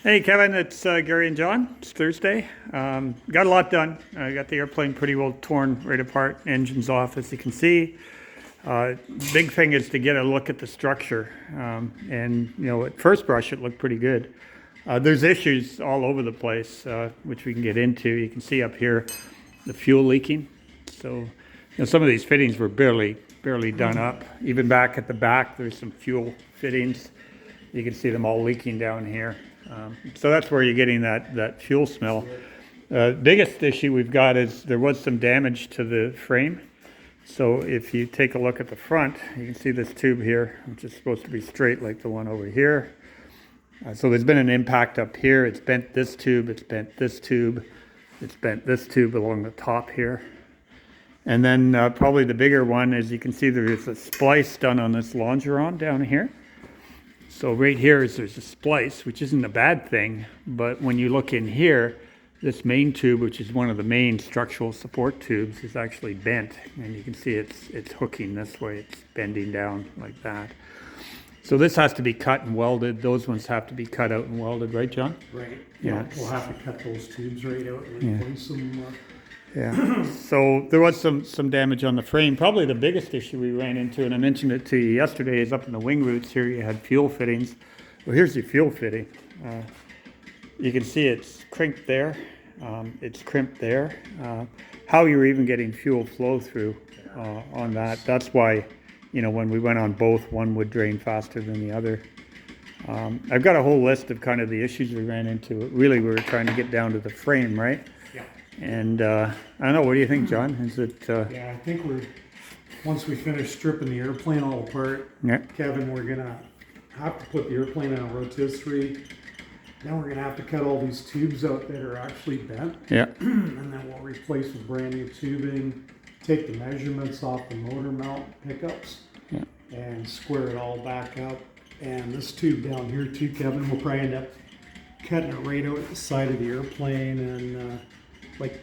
Hey Kevin, it's Gary and John. It's Thursday. Got a lot done. I got the airplane pretty well torn right apart, engines off as you can see. Big thing is to get a look at the structure. And you know, at first brush it looked pretty good. There's issues all over the place, which we can get into. You can see up here the fuel leaking. So you know, some of these fittings were barely done up. Even back at the back, there's some fuel fittings. You can see them all leaking down here. So that's where you're getting that fuel smell. Biggest issue we've got is there was some damage to the frame. So if you take a look at the front, you can see this tube here, which is supposed to be straight like the one over here. So there's been an impact up here. It's bent this tube, it's bent this tube, it's bent this tube along the top here. And then probably the bigger one is you can see there's a splice done on this longeron down here. So right here there's a splice, which isn't a bad thing, but when you look in here, this main tube, which is one of the main structural support tubes, is actually bent, and you can see it's hooking this way, it's bending down like that. So this has to be cut and welded. Those ones have to be cut out and welded, right, John? Right. Yeah. We'll have to cut those tubes right out and replace them. Yeah. So there was some damage on the frame. Probably the biggest issue we ran into, and I mentioned it to you yesterday, is up in the wing roots here you had fuel fittings. Well, here's your fuel fitting. You can see it's crimped there. It's crimped there. How you're even getting fuel flow through on that. That's why, you know, when we went on both, one would drain faster than the other. I've got a whole list of kind of the issues we ran into. Really, we were trying to get down to the frame, right? Yeah. And I don't know, what do you think, John? Is it? Yeah, I think once we finish stripping the airplane all apart, Yeah. Kevin, we're gonna have to put the airplane on a rotisserie. Then we're gonna have to cut all these tubes out that are actually bent, Yeah. and then we'll replace with brand new tubing. Take the measurements off the motor mount pickups, Yeah. and square it all back up. And this tube down here too, Kevin, we'll probably end up cutting it right out at the side of the airplane. And like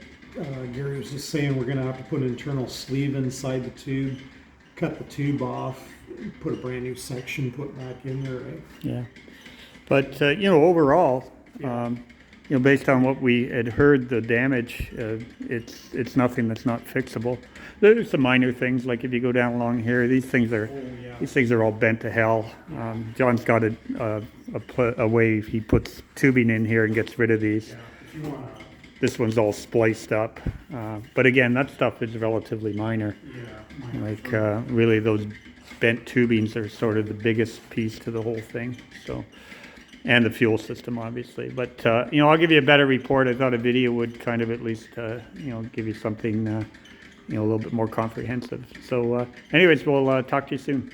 Gary was just saying, we're gonna have to put an internal sleeve inside the tube, cut the tube off, put a brand new section put back in there, right? Yeah. But you know, overall, you know, based on what we had heard, the damage, it's nothing that's not fixable. There's some minor things, like if you go down along here, these things are all bent to hell. John's got a way he puts tubing in here and gets rid of these. Yeah, if you wanna, This one's all spliced up, but again, that stuff is relatively minor. yeah, Like really, those bent tubings are sort of the biggest piece to the whole thing. So. And the fuel system, obviously. But, you know, I'll give you a better report. I thought a video would kind of at least, you know, give you something, you know, a little bit more comprehensive. So anyways, we'll talk to you soon.